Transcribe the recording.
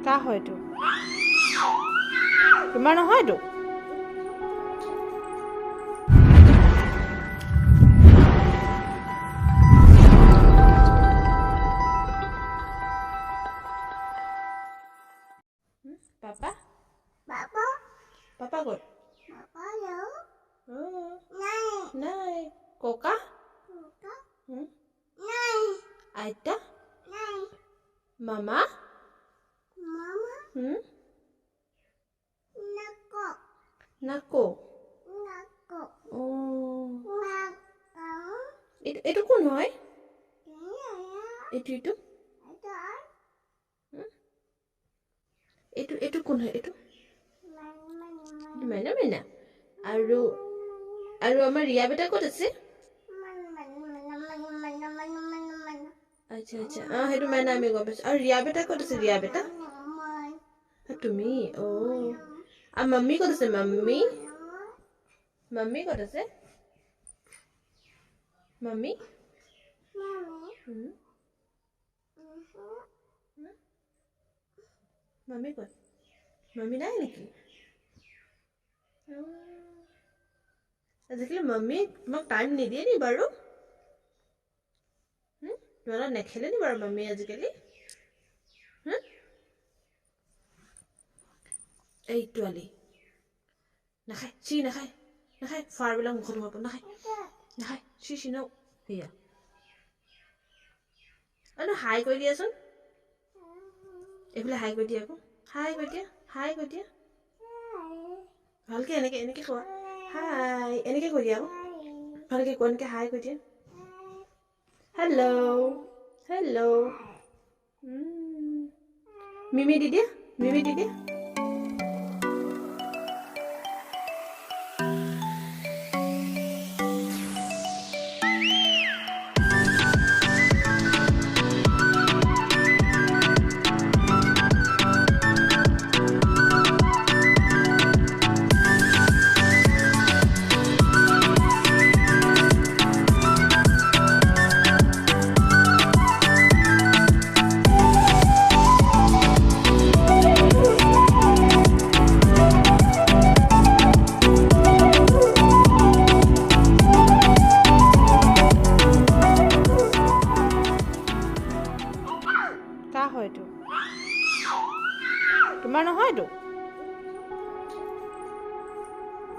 কা হয়তো তোমাৰ নহয়তো Papa? Papa? Papa good. Papa no. Oh. Nai. Nai. Koka? Koka. Hmm? Nai. Aita? Nai. Mama? Mama. Hmm? Nako. Nako. Nako. Oh. Nako. Itu কোন হয়? Ini Itu. ada. Hmm? Itu কোন হয়? Itu Man. মাইনা আৰু আমাৰ ৰিয়া বেটা ক'ত আছে? আচ্ছা আচ্ছা সেইটো মাইনা আমি গম পাইছোঁ আৰু ৰিয়া বেটা ক'ত আছে ৰিয়া বেটা তুমি আৰু মাম্মী ক'ত আছে মাম্মী ক'ত আছে মাম্মী মাম্মী ক'ত মাম্মী নাই নেকি আজিকালি মাম্মী তোমাক টাইম নিদিয়ে নি বাৰু তোমালোক নেখেলে নি বাৰু মাম্মী আজিকালি এই তোৱালি নাখায় চি নাখায় ফাৰবিলাক মুখত সোমাব নাখায় চি ন সেয়া হাই কৰি দিয়াচোন এইফালে হাই কৰি দিয়া আকৌ হাই কৰি দিয়া ভালকে এনেকে কোৱা হাই এনেকে কৈ দিয়া আকৌ ভালকে কোৱা এনেকে হাই কৰি দিয়া হেল্ল' মিমি দি দিয়া